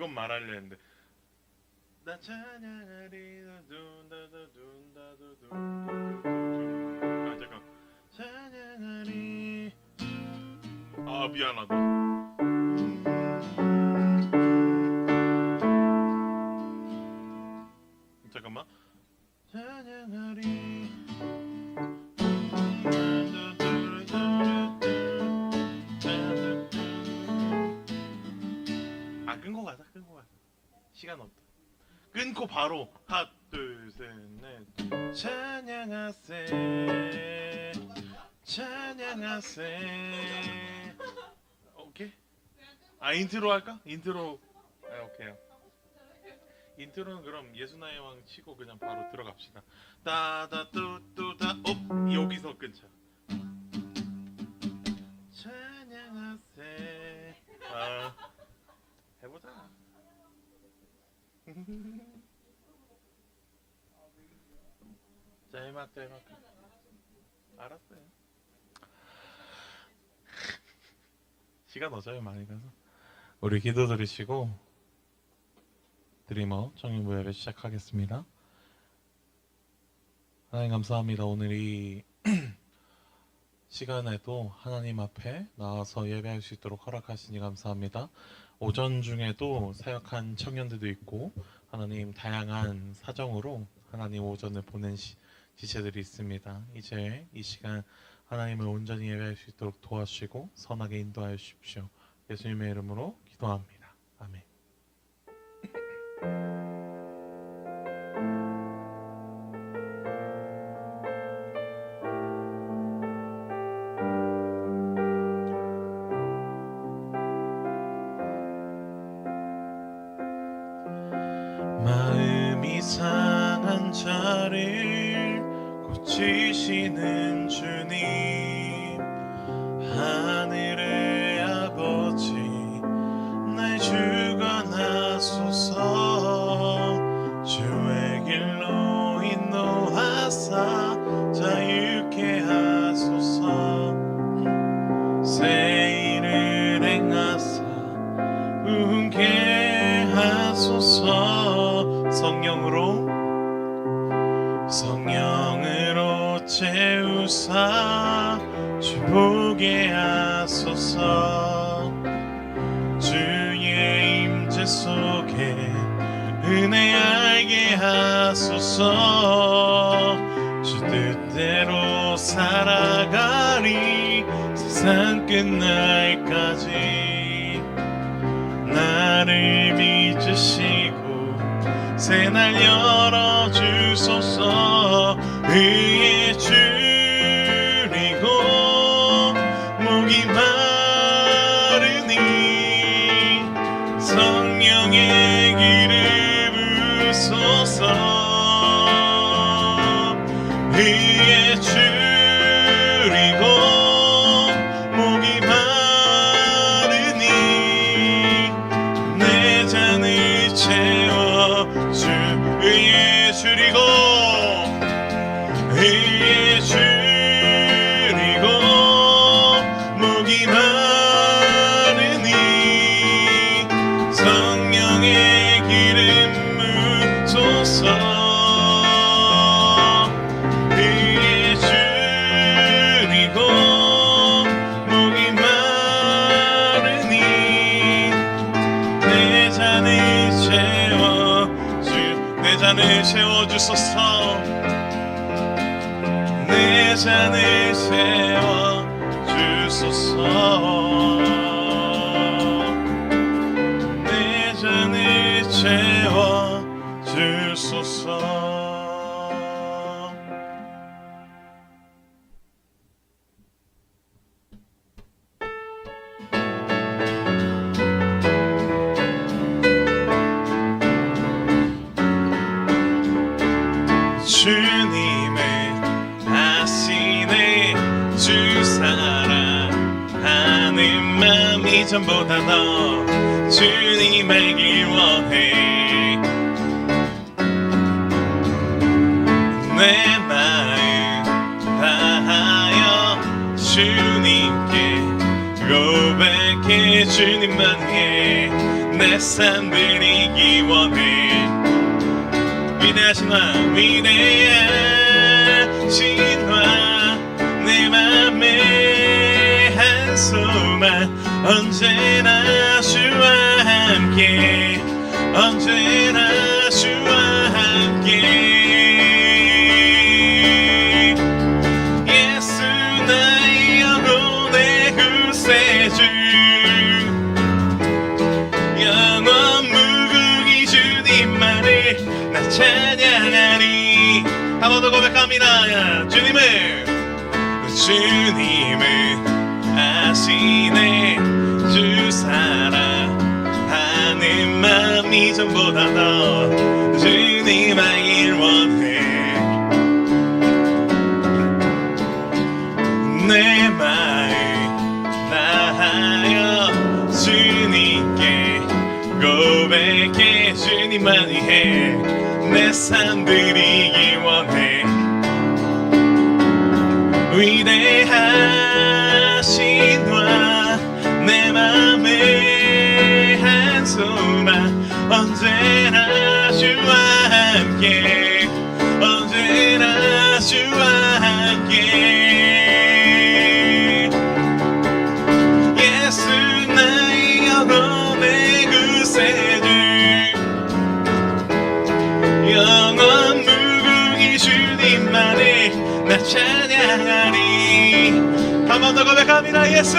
이건 말하려 했는데 나 찬양하리 둔다다둔다두둔 아 잠깐 찬양하리 아 미안하다 잠깐만 찬양하리 아 끊고 가자 끊고 가자 시간 없다 끊고 바로 하나 둘 셋 넷 찬양하세 찬양하세 오케이 아 인트로 할까? 인트로 아 오케이 인트로는 그럼 예수나의 왕 치고 그냥 바로 들어갑시다 따다뚜뚜다 여기서 끊자 찬양하세 아 해보자 짤막 알았어요 시간 어차피 많이 가서 우리 기도 드리시고 드리머 청년부 예배 시작하겠습니다. 하나님 감사합니다. 오늘 이 시간에도 하나님 앞에 나와서 예배할 수 있도록 허락하시니 감사합니다. 오전 중에도 사역한 청년들도 있고 하나님 다양한 사정으로 하나님 오전을 보낸 지체들이 있습니다. 이제 이 시간 하나님을 온전히 예배할 수 있도록 도와주시고 선하게 인도하여 주십시오. 예수님의 이름으로 기도합니다. 아멘. 마음이 상한 자를 고치시는 주님 하늘의 아버지 날 주관하소서 주의 길로 인도하사 자유케 하소서 새 일을 행하사 웃게 하소서 성령으로 채우사 주 보게 하소서 주의 임재 속에 은혜 알게 하소서 주 뜻대로 살아가리 세상 끝날까지 나를 빚으시고 새날 열어주소서 의에 줄이고 목이 마르니 성령의 기름 부소서 의에 줄이고 목이 마르니 내 잔을 채워 주 의에 줄이고 의에 줄이고 목이 마르니 성령의 기름 부소서 의에 줄이고 목이 마르니 내 잔을 채워주소서 내 잔을 채워주소서 내 잔을 채워주소서 주님을 아시네 주 사랑하는 마음이 전보다 더 주님 알길 원해 내 마음 다하여 주님께 고백해 주님만 해 내 삶 드리기 원해. 위대하신 왕, 위대하신 왕, 내 맘에 한 소망, 언제나 주와 함께, 언제나 주와 함께. 예수 나의 영혼의 구세주, 영원 무궁히 주님만을 나 찬양하리. 한 번 더 고백합니다. 주님을 아시네. 주 사랑하는 마음 이전보다 더 주님 알길 원해. 내 마음 다하여 주님께 고백해. 주님만 위해 내 삶 드리기 원해. 위대하신 왕, 내 맘에 한 소망, 언제나 주와 함께, 언제나 주와 함께. 예수 나의 영혼의 구세주, 영원 무궁히 주님만을 나 찬양하리. 한 번 더 고백합니다. 예수,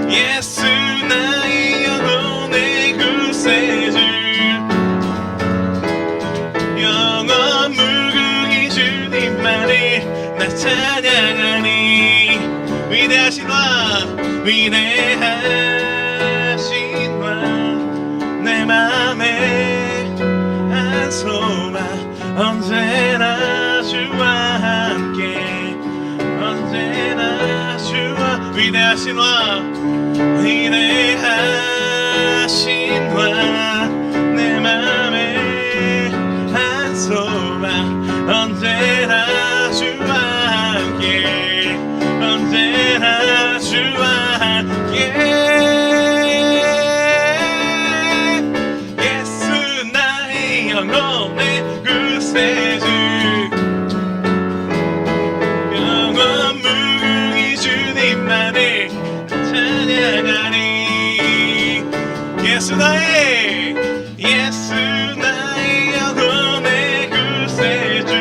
예수 나의 영혼의 구세주, 영원 무궁히 주님만을 나 찬양하리. 위대하신 왕, 위대하신 왕, 내 맘에 한 소망, 언제나 주와 함께, 언제나 주와. 위대하신 왕, 위대하신 왕, 내 맘에 한 소망, 언제나 주와 함께, 언제나 주와 함께. 예수 나의 영혼의 구세주, 영원 무궁히 주님만을 찬양하리. 예수 나의, 예수 나의 영혼의 구세주,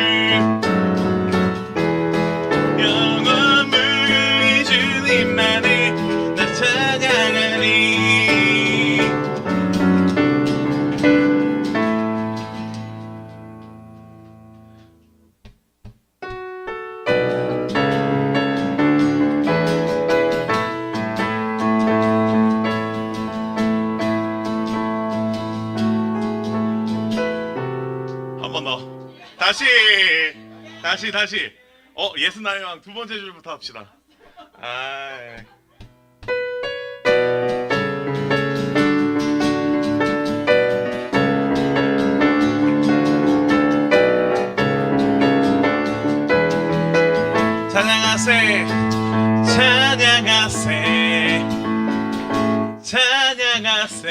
영원 무궁히 주님만을 나 찬양하리. 한 번 더. 다시. 예수 나의 왕 두 번째 줄부터 합시다. 찬양하세, 찬양하세, 찬양하세.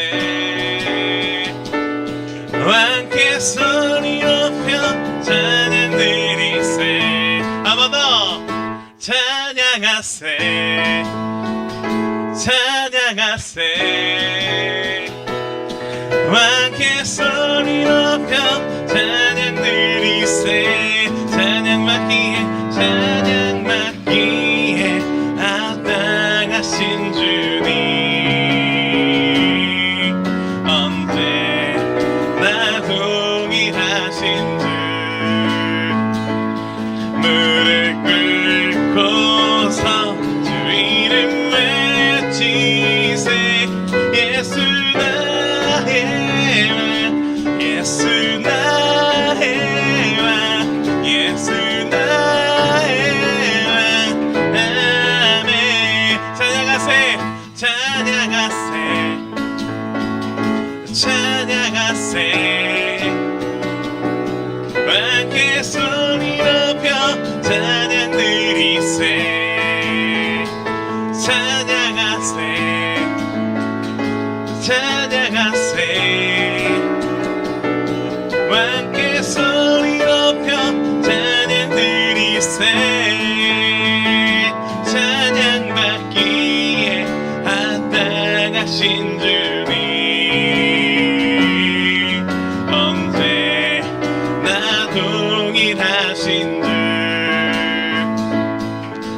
왕께 소리 높여 찬양 드리세. 한 번 더. 찬양하세, 찬양하세. 왕께 소리 높여 찬양 드리세. 찬양 받기에, 찬양 받기에 합당하신 주님, 언제나 동일하신 주. 무릎 꿇고서 주 이름 외치세. 예수 나의 왕, 예수 나의 왕, 예수 나의 왕. 아멘. 찬양하세, 찬양하세, 찬양하세. 왕께 소리 높여 찬양 드리세. 찬양받기에 합당하신 주님 언제나 동일하신 주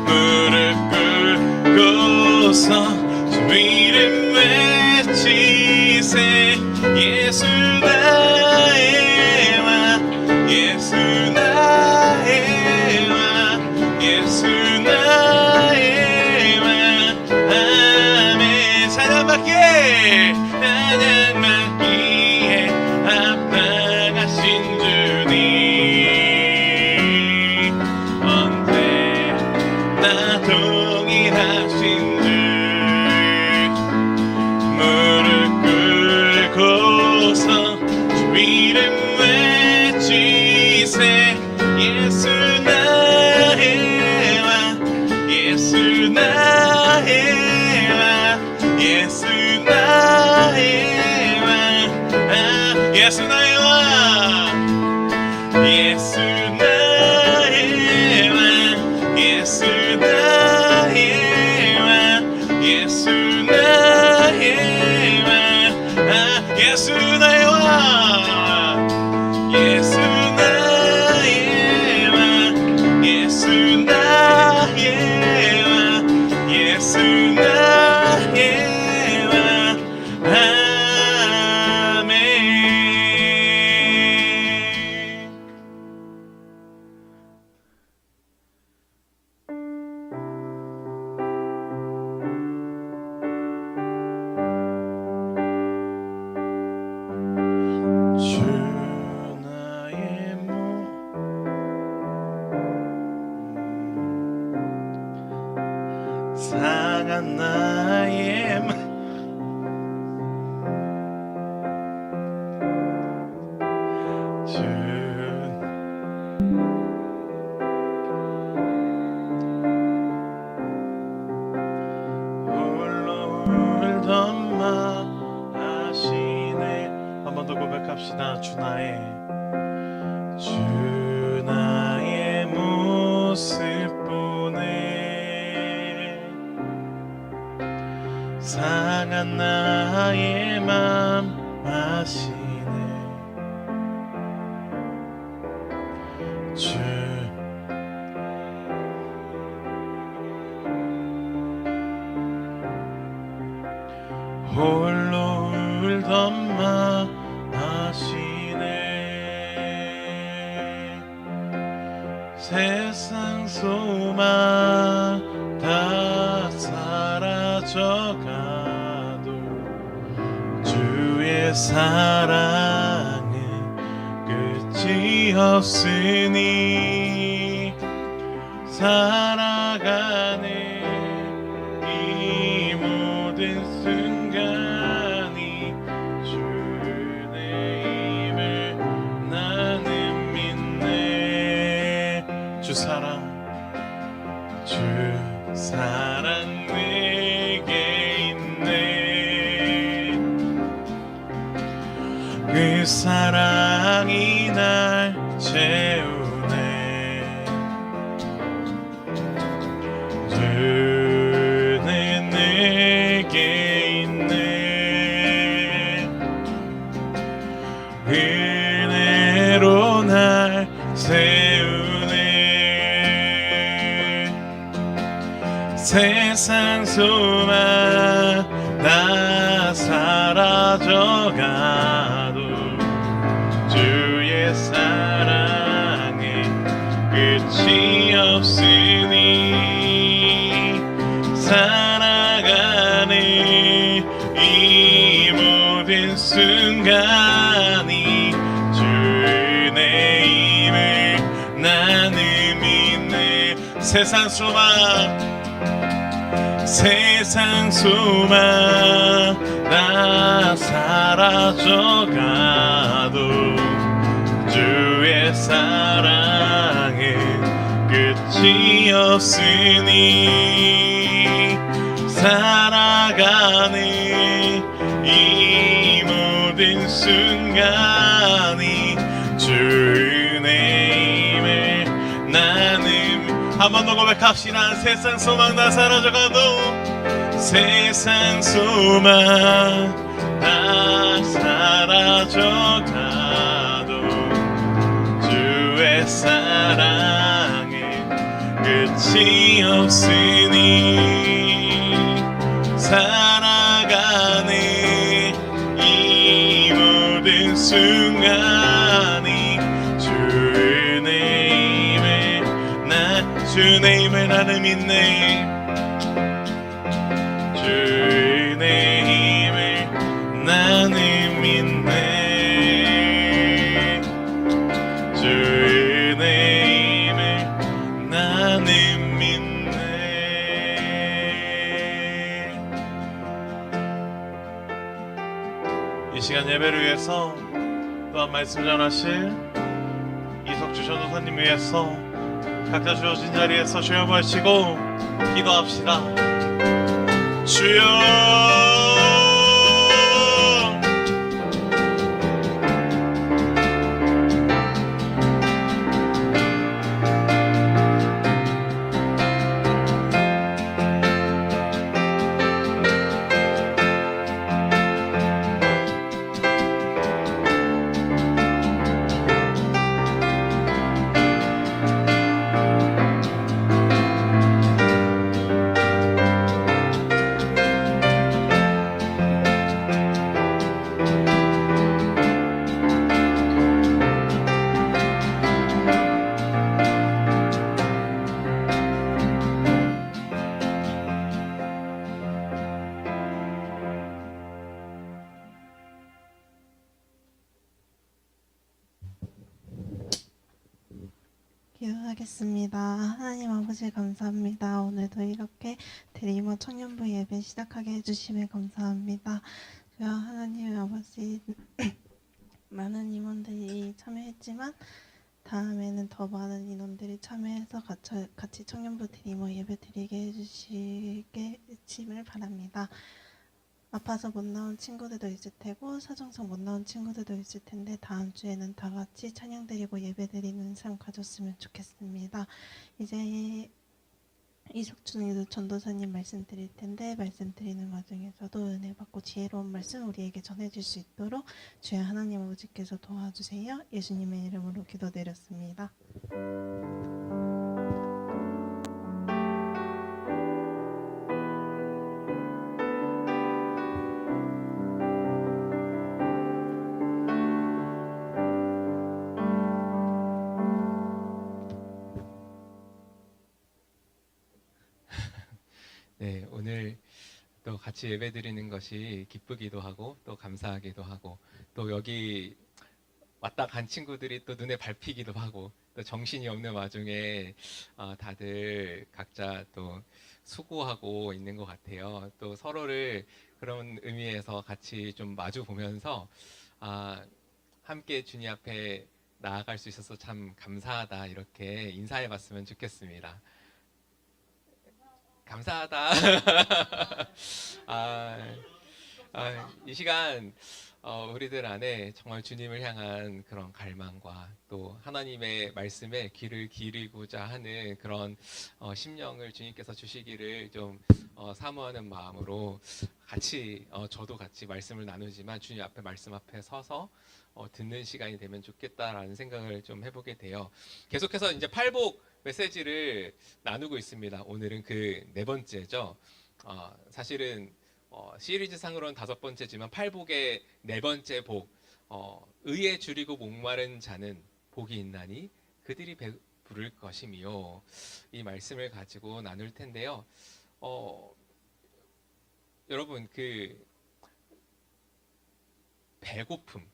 무릎 꿇고서 주 이름 외치세 예수 나의 왕 예수 나의 왕 예수 나의 왕 아멘 찬양받기에 합당하신 주님 언제나 동일하신 주 무릎 꿇고서 주 이름 외치세 예수 나의 왕 예수 나의 왕 예수 나의 왕 예수 나의 왕 예수 나의 왕 예수 나의 왕 예수 나의 왕 예수 나의 왕 예수 나의 왕 예수 나의 왕 예수 나의 왕 아멘 주 나의 상한 나의 주 홀로 울던 마 아시네 한 번 더 고백합시다 주 나의 모습 보네 상한 나의 맘 아시네 주 홀로 울던 마 아시네 세상 소망 다 사라져가도 주의 사랑은 끝이 없으니 살아가는 이 모든 순간이 주의 힘을 나는 믿네 주 사랑 내게 있네 그 사랑이 날 채우네 주는 내게 있네 은혜로 날 세우네 세상 소망 다 사라져가도 주의 사랑에 끝이 없으니 살아가는 이 모든 순간이 주의 힘을 나는 믿네 세상 소망 다 사라져가도 주의 사랑은 끝이 없으니 살아가는 이 모든 순간이 주의 힘을 나는 한 번 더 고백합시다. 세상 소망 다 사라져가도, 세상 소망 다 사라져가도 주의 사랑에 끝이 없으니 살아가는 이 모든 순간이 주의 힘을 나는 믿네. 주의 힘을 나는 믿네. 주의 힘을 나는 믿네. 이 시간 예배를 위해서 또한 말씀 전하실 이석주 전도사님 위해서 각자 주어진 자리에서 주여 모시고 기도합시다. 주여, 기도하겠습니다. 하나님 아버지 감사합니다. 오늘도 이렇게 드리머 청년부 예배 시작하게 해주심에 감사합니다. 주여 하나님 아버지 많은 임원들이 참여했지만 다음에는 더 많은 인원들이 참여해서 같이 청년부 드리머 예배 드리게 해주시길 바랍니다. 아파서 못 나온 친구들도 있을 테고 사정상 못 나온 친구들도 있을 텐데 다음 주에는 다 같이 찬양 드리고 예배 드리는 삶 가졌으면 좋겠습니다. 이제 이석준 전도사님 말씀 드릴 텐데 말씀 드리는 과정에서도 은혜 받고 지혜로운 말씀 우리에게 전해질 수 있도록 주의 하나님 아버지께서 도와주세요. 예수님의 이름으로 기도드렸습니다. 네, 오늘 또 같이 예배드리는 것이 기쁘기도 하고 또 감사하기도 하고 또 여기 왔다 간 친구들이 또 눈에 밟히기도 하고 또 정신이 없는 와중에 다들 각자 또 수고하고 있는 것 같아요. 또 서로를 그런 의미에서 같이 좀 마주 보면서 함께 주님 앞에 나아갈 수 있어서 참 감사하다 이렇게 인사해 봤으면 좋겠습니다. 감사하다. 이 시간 우리들 안에 정말 주님을 향한 그런 갈망과 또 하나님의 말씀에 귀를 기울이고자 하는 그런 심령을 주님께서 주시기를 좀 사모하는 마음으로 같이 저도 같이 말씀을 나누지만 주님 앞에 말씀 앞에 서서 듣는 시간이 되면 좋겠다라는 생각을 좀 해보게 돼요. 계속해서 이제 팔복 메시지를 나누고 있습니다. 오늘은 그 네 번째죠. 사실은 시리즈 상으로는 5번째지만 팔복의 네 번째 복, 의에 줄이고 목마른 자는 복이 있나니 그들이 배부를 것이며, 이 말씀을 가지고 나눌 텐데요. 여러분, 그 배고픔,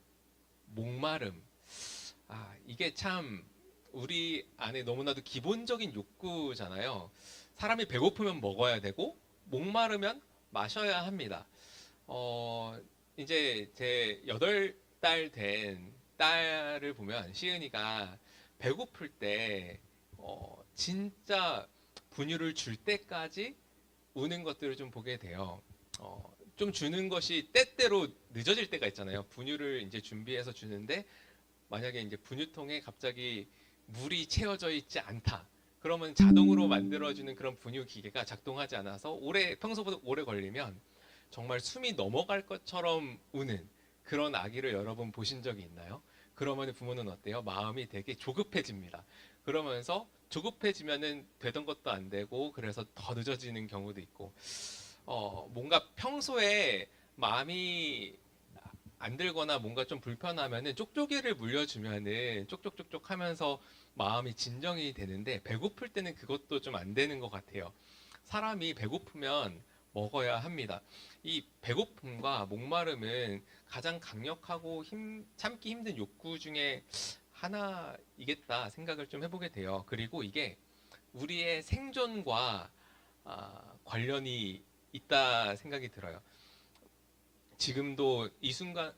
목마름, 이게 참 우리 안에 너무나도 기본적인 욕구잖아요. 사람이 배고프면 먹어야 되고 목마르면 마셔야 합니다. 이제 제 8달 된 딸을 보면 시은이가 배고플 때 진짜 분유를 줄 때까지 우는 것들을 좀 보게 돼요. 좀 주는 것이 때때로 늦어질 때가 있잖아요. 분유를 이제 준비해서 주는데 만약에 이제 분유통에 갑자기 물이 채워져 있지 않다. 그러면 자동으로 만들어주는 그런 분유 기계가 작동하지 않아서 평소보다 오래 걸리면 정말 숨이 넘어갈 것처럼 우는 그런 아기를 여러분 보신 적이 있나요? 그러면 부모는 어때요? 마음이 되게 조급해집니다. 그러면서 조급해지면은 되던 것도 안 되고 그래서 더 늦어지는 경우도 있고 뭔가 평소에 마음이 안 들거나 뭔가 좀 불편하면은 쪽쪽이를 물려주면은 쪽쪽쪽쪽 하면서 마음이 진정이 되는데 배고플 때는 그것도 좀 안 되는 것 같아요. 사람이 배고프면 먹어야 합니다. 이 배고픔과 목마름은 가장 강력하고 참기 힘든 욕구 중에 하나이겠다 생각을 좀 해보게 돼요. 그리고 이게 우리의 생존과 관련이 있다 생각이 들어요. 지금도 이 순간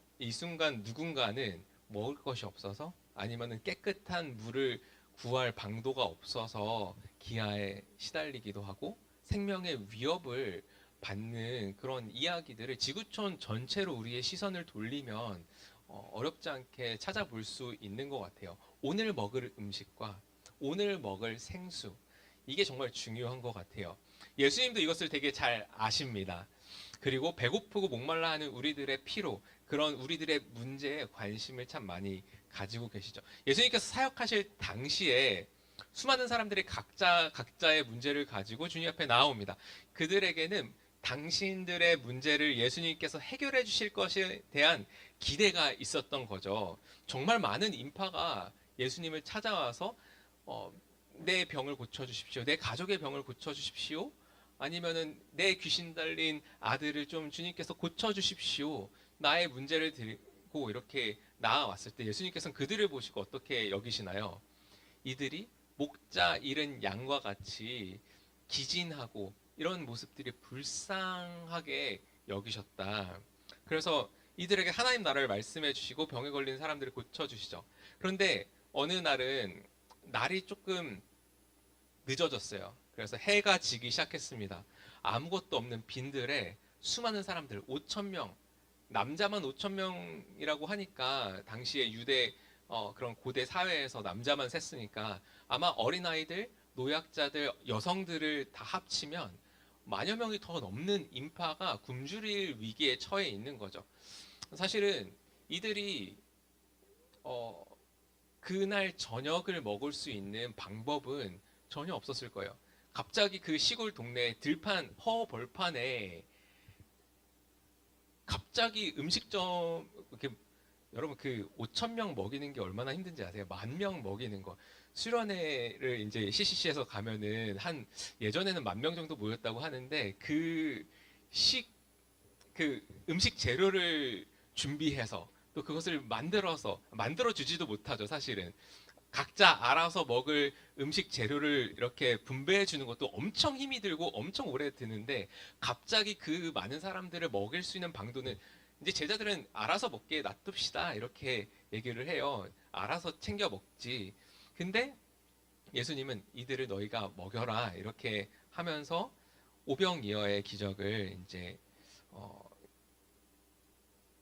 누군가는 먹을 것이 없어서 아니면은 깨끗한 물을 구할 방도가 없어서 기아에 시달리기도 하고 생명의 위협을 받는 그런 이야기들을 지구촌 전체로 우리의 시선을 돌리면 어렵지 않게 찾아볼 수 있는 것 같아요. 오늘 먹을 음식과 오늘 먹을 생수 이게 정말 중요한 것 같아요. 예수님도 이것을 되게 잘 아십니다. 그리고 배고프고 목말라 하는 우리들의 피로, 그런 우리들의 문제에 관심을 참 많이 가지고 계시죠. 예수님께서 사역하실 당시에 수많은 사람들이 각자의 문제를 가지고 주님 앞에 나옵니다. 그들에게는 당신들의 문제를 예수님께서 해결해 주실 것에 대한 기대가 있었던 거죠. 정말 많은 인파가 예수님을 찾아와서 내 병을 고쳐주십시오. 내 가족의 병을 고쳐주십시오. 아니면은 내 귀신 달린 아들을 좀 주님께서 고쳐주십시오. 나의 문제를 들고 이렇게 나아왔을 때 예수님께서는 그들을 보시고 어떻게 여기시나요? 이들이 목자 잃은 양과 같이 기진하고 이런 모습들이 불쌍하게 여기셨다. 그래서 이들에게 하나님 나라를 말씀해 주시고 병에 걸린 사람들을 고쳐주시죠. 그런데 어느 날이 조금 늦어졌어요. 그래서 해가 지기 시작했습니다. 아무것도 없는 빈들에 수많은 사람들, 5천 명, 남자만 5천 명이라고 하니까 당시에 유대 그런 고대 사회에서 남자만 셌으니까 아마 어린아이들, 노약자들, 여성들을 다 합치면 만여 명이 더 넘는 인파가 굶주릴 위기에 처해 있는 거죠. 사실은 이들이 그날 저녁을 먹을 수 있는 방법은 전혀 없었을 거예요. 갑자기 그 시골 동네 벌판에 갑자기 음식점 이렇게 여러분 그 5천 명 먹이는 게 얼마나 힘든지 아세요? 10,000명 먹이는 거. 수련회를 이제 CCC에서 가면은 예전에는 10,000명 정도 모였다고 하는데 그 음식 재료를 준비해서 또 그것을 만들어 주지도 못하죠, 사실은. 각자 알아서 먹을 음식 재료를 이렇게 분배해 주는 것도 엄청 힘이 들고 엄청 오래 드는데 갑자기 그 많은 사람들을 먹일 수 있는 방도는 이제 제자들은 알아서 먹게 놔둡시다 이렇게 얘기를 해요. 알아서 챙겨 먹지. 근데 예수님은 이들을 너희가 먹여라 이렇게 하면서 오병이어의 기적을 이제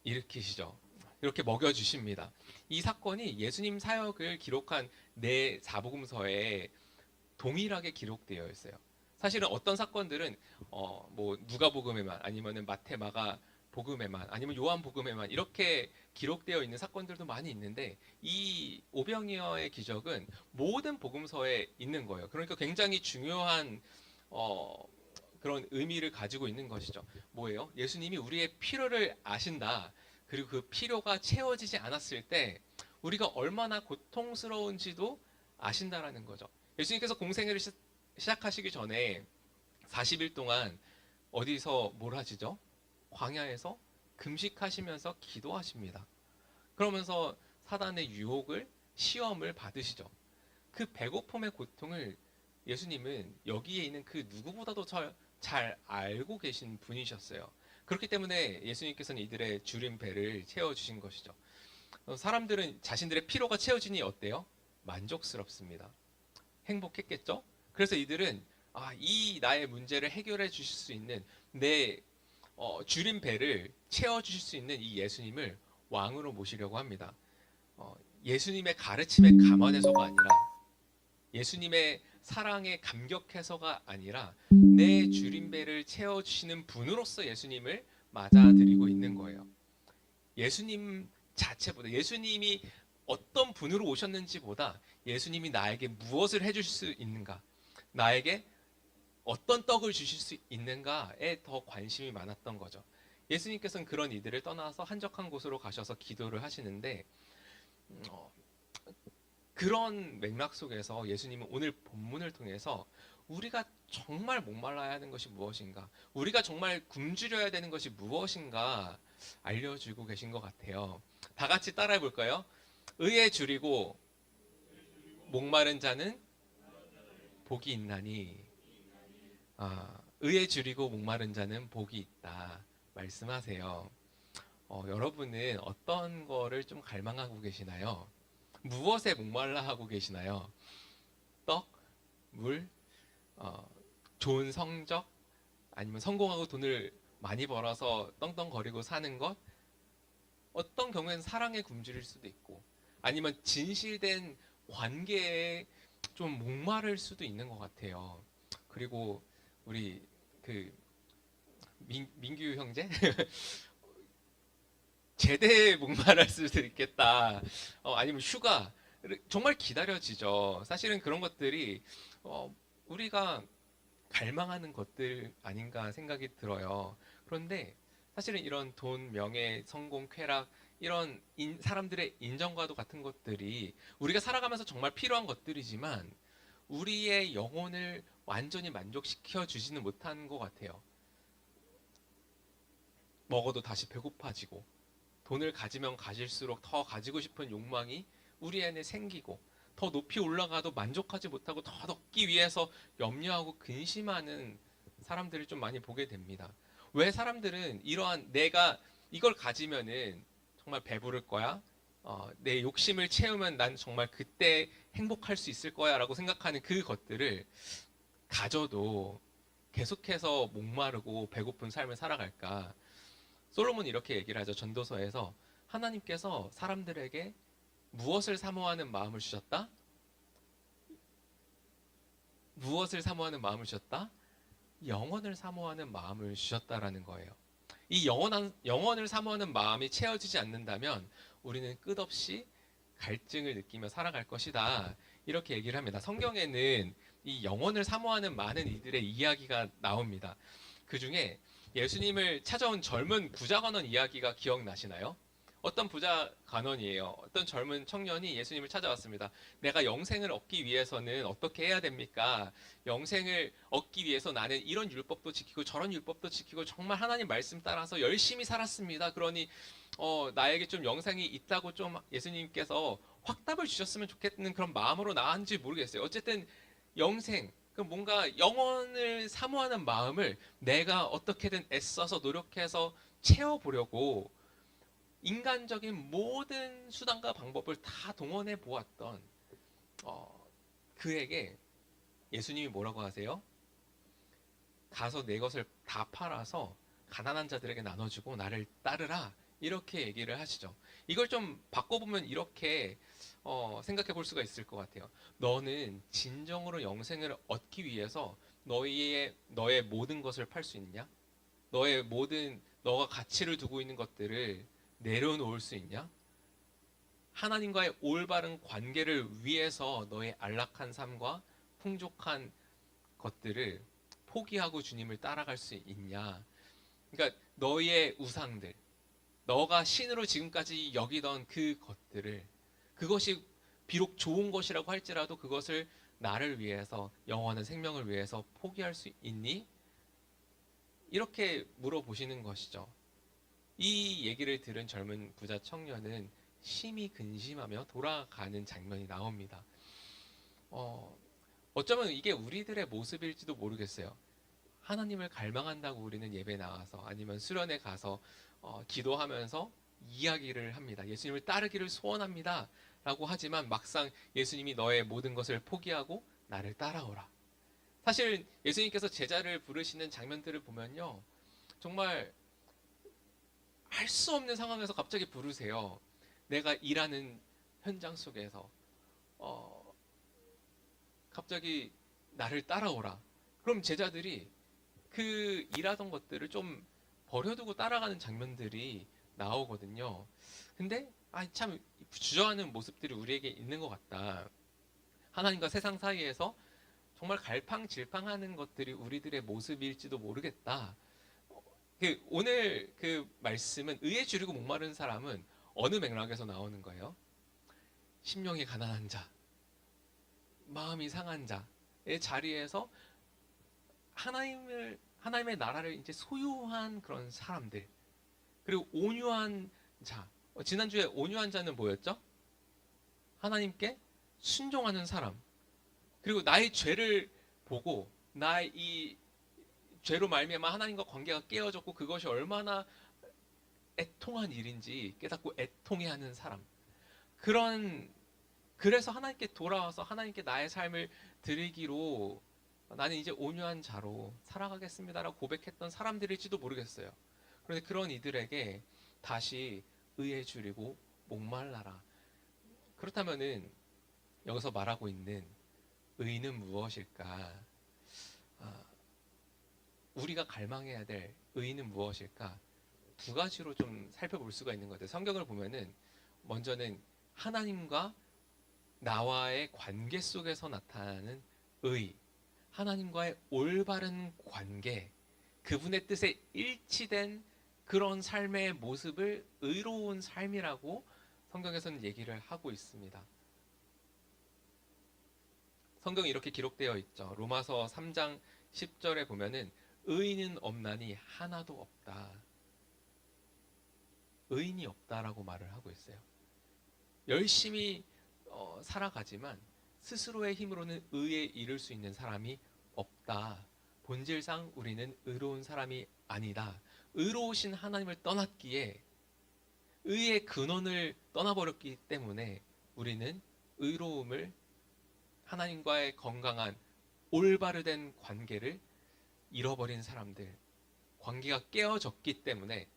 일으키시죠. 이렇게 먹여주십니다. 이 사건이 예수님 사역을 기록한 네 사복음서에 동일하게 기록되어 있어요. 사실은 어떤 사건들은 뭐 누가복음에만 아니면은 마태, 마가 복음에만 아니면 요한 복음에만 이렇게 기록되어 있는 사건들도 많이 있는데 이 오병이어의 기적은 모든 복음서에 있는 거예요. 그러니까 굉장히 중요한 그런 의미를 가지고 있는 것이죠. 뭐예요? 예수님이 우리의 필요를 아신다. 그리고 그 필요가 채워지지 않았을 때 우리가 얼마나 고통스러운지도 아신다라는 거죠. 예수님께서 공생애를 시작하시기 전에 40일 동안 어디서 뭘 하시죠? 광야에서 금식하시면서 기도하십니다. 그러면서 사단의 유혹을 시험을 받으시죠. 그 배고픔의 고통을 예수님은 여기에 있는 그 누구보다도 잘 알고 계신 분이셨어요. 그렇기 때문에 예수님께서는 이들의 주린 배를 채워주신 것이죠. 사람들은 자신들의 피로가 채워지니 어때요? 만족스럽습니다. 행복했겠죠? 그래서 이들은 이 나의 문제를 해결해 주실 수 있는 내 주린 배를 채워주실 수 있는 이 예수님을 왕으로 모시려고 합니다. 예수님의 가르침에 감안해서가 아니라 예수님의 사랑에 감격해서가 아니라 내 줄임배를 채워주시는 분으로서 예수님을 맞아들이고 있는 거예요. 예수님 자체보다, 예수님이 어떤 분으로 오셨는지보다 예수님이 나에게 무엇을 해줄 수 있는가, 나에게 어떤 떡을 주실 수 있는가에 더 관심이 많았던 거죠. 예수님께서는 그런 이들을 떠나서 한적한 곳으로 가셔서 기도를 하시는데, 그런 맥락 속에서 예수님은 오늘 본문을 통해서 우리가 정말 목말라야 하는 것이 무엇인가, 우리가 정말 굶주려야 되는 것이 무엇인가 알려주고 계신 것 같아요. 다 같이 따라해 볼까요? 의에 줄이고 목마른 자는 복이 있나니. 의에 줄이고 목마른 자는 복이 있다 말씀하세요. 여러분은 어떤 거를 좀 갈망하고 계시나요? 무엇에 목말라 하고 계시나요? 떡? 물? 좋은 성적? 아니면 성공하고 돈을 많이 벌어서 떵떵거리고 사는 것? 어떤 경우에는 사랑에 굶주릴 수도 있고, 아니면 진실된 관계에 좀 목마를 수도 있는 것 같아요. 그리고 우리 그 민규 형제 제대에 목말할 수도 있겠다. 아니면 휴가 정말 기다려지죠. 사실은 그런 것들이 우리가 갈망하는 것들 아닌가 생각이 들어요. 그런데 사실은 이런 돈, 명예, 성공, 쾌락, 이런 사람들의 인정과도 같은 것들이 우리가 살아가면서 정말 필요한 것들이지만 우리의 영혼을 완전히 만족시켜 주지는 못하는 것 같아요. 먹어도 다시 배고파지고, 돈을 가지면 가질수록 더 가지고 싶은 욕망이 우리 안에 생기고, 더 높이 올라가도 만족하지 못하고 더 얻기 위해서 염려하고 근심하는 사람들을 좀 많이 보게 됩니다. 왜 사람들은 이러한 내가 이걸 가지면은 정말 배부를 거야, 내 욕심을 채우면 난 정말 그때 행복할 수 있을 거야 라고 생각하는 그 것들을 가져도 계속해서 목마르고 배고픈 삶을 살아갈까? 솔로몬이 이렇게 얘기를 하죠. 전도서에서 하나님께서 사람들에게 무엇을 사모하는 마음을 주셨다? 무엇을 사모하는 마음을 주셨다? 영원을 사모하는 마음을 주셨다라는 거예요. 이 영원을 사모하는 마음이 채워지지 않는다면 우리는 끝없이 갈증을 느끼며 살아갈 것이다. 이렇게 얘기를 합니다. 성경에는 이 영원을 사모하는 많은 이들의 이야기가 나옵니다. 그 중에 예수님을 찾아온 젊은 부자 간원 이야기가 기억나시나요? 어떤 부자 간원이에요. 어떤 젊은 청년이 예수님을 찾아왔습니다. 내가 영생을 얻기 위해서는 어떻게 해야 됩니까? 영생을 얻기 위해서 나는 이런 율법도 지키고 저런 율법도 지키고 정말 하나님 말씀 따라서 열심히 살았습니다. 그러니 나에게 좀 영생이 있다고 좀 예수님께서 확답을 주셨으면 좋겠는 그런 마음으로 나왔는지 모르겠어요. 어쨌든 영생, 뭔가 영혼을 사모하는 마음을 내가 어떻게든 애써서 노력해서 채워보려고 인간적인 모든 수단과 방법을 다 동원해 보았던 그에게 예수님이 뭐라고 하세요? 가서 내 것을 다 팔아서 가난한 자들에게 나눠주고 나를 따르라, 이렇게 얘기를 하시죠. 이걸 좀 바꿔보면 이렇게 생각해 볼 수가 있을 것 같아요. 너는 진정으로 영생을 얻기 위해서 너의 모든 것을 팔 수 있냐? 너가 가치를 두고 있는 것들을 내려놓을 수 있냐? 하나님과의 올바른 관계를 위해서 너의 안락한 삶과 풍족한 것들을 포기하고 주님을 따라갈 수 있냐? 그러니까 너의 우상들, 너가 신으로 지금까지 여기던 그 것들을, 그것이 비록 좋은 것이라고 할지라도 그것을 나를 위해서, 영원한 생명을 위해서 포기할 수 있니? 이렇게 물어보시는 것이죠. 이 얘기를 들은 젊은 부자 청년은 심히 근심하며 돌아가는 장면이 나옵니다. 어쩌면 이게 우리들의 모습일지도 모르겠어요. 하나님을 갈망한다고 우리는 예배 나와서 아니면 수련회 가서 기도하면서 이야기를 합니다. 예수님을 따르기를 소원합니다 라고 하지만 막상 예수님이 너의 모든 것을 포기하고 나를 따라오라. 사실 예수님께서 제자를 부르시는 장면들을 보면요, 정말 할 수 없는 상황에서 갑자기 부르세요. 내가 일하는 현장 속에서 갑자기 나를 따라오라. 그럼 제자들이 그 일하던 것들을 좀 버려두고 따라가는 장면들이 나오거든요. 근데 참 주저하는 모습들이 우리에게 있는 것 같다. 하나님과 세상 사이에서 정말 갈팡질팡하는 것들이 우리들의 모습일지도 모르겠다. 오늘 그 말씀은 의에 줄이고 목마른 사람은 어느 맥락에서 나오는 거예요? 심령이 가난한 자, 마음이 상한 자의 자리에서 하나님의 나라를 이제 소유한 그런 사람들, 그리고 온유한 자. 지난주에 온유한 자는 뭐였죠? 하나님께 순종하는 사람. 그리고 나의 죄를 보고 나의 이 죄로 말미암아 하나님과 관계가 깨어졌고 그것이 얼마나 애통한 일인지 깨닫고 애통해하는 사람. 그래서 하나님께 돌아와서 하나님께 나의 삶을 드리기로 나는 이제 온유한 자로 살아가겠습니다라고 고백했던 사람들일지도 모르겠어요. 그런데 그런 이들에게 다시 의에 줄이고 목말라라. 그렇다면은 여기서 말하고 있는 의는 무엇일까? 우리가 갈망해야 될 의는 무엇일까? 두 가지로 좀 살펴볼 수가 있는 것 같아요. 성경을 보면은 먼저는 하나님과 나와의 관계 속에서 나타나는 의, 하나님과의 올바른 관계, 그분의 뜻에 일치된 그런 삶의 모습을 의로운 삶이라고 성경에서는 얘기를 하고 있습니다. 성경이 이렇게 기록되어 있죠. 로마서 3장 10절에 보면은 의인은 없나니 하나도 없다. 의인이 없다라고 말을 하고 있어요. 열심히 살아가지만 스스로의 힘으로는 의에 이를 수 있는 사람이 없다. 본질상 우리는 의로운 사람이 아니다. 의로우신 하나님을 떠났기에 의의 근원을 떠나버렸기 때문에 우리는 의로움을, 하나님과의 건강한 올바르된 관계를 잃어버린 사람들, 관계가 깨어졌기 때문에,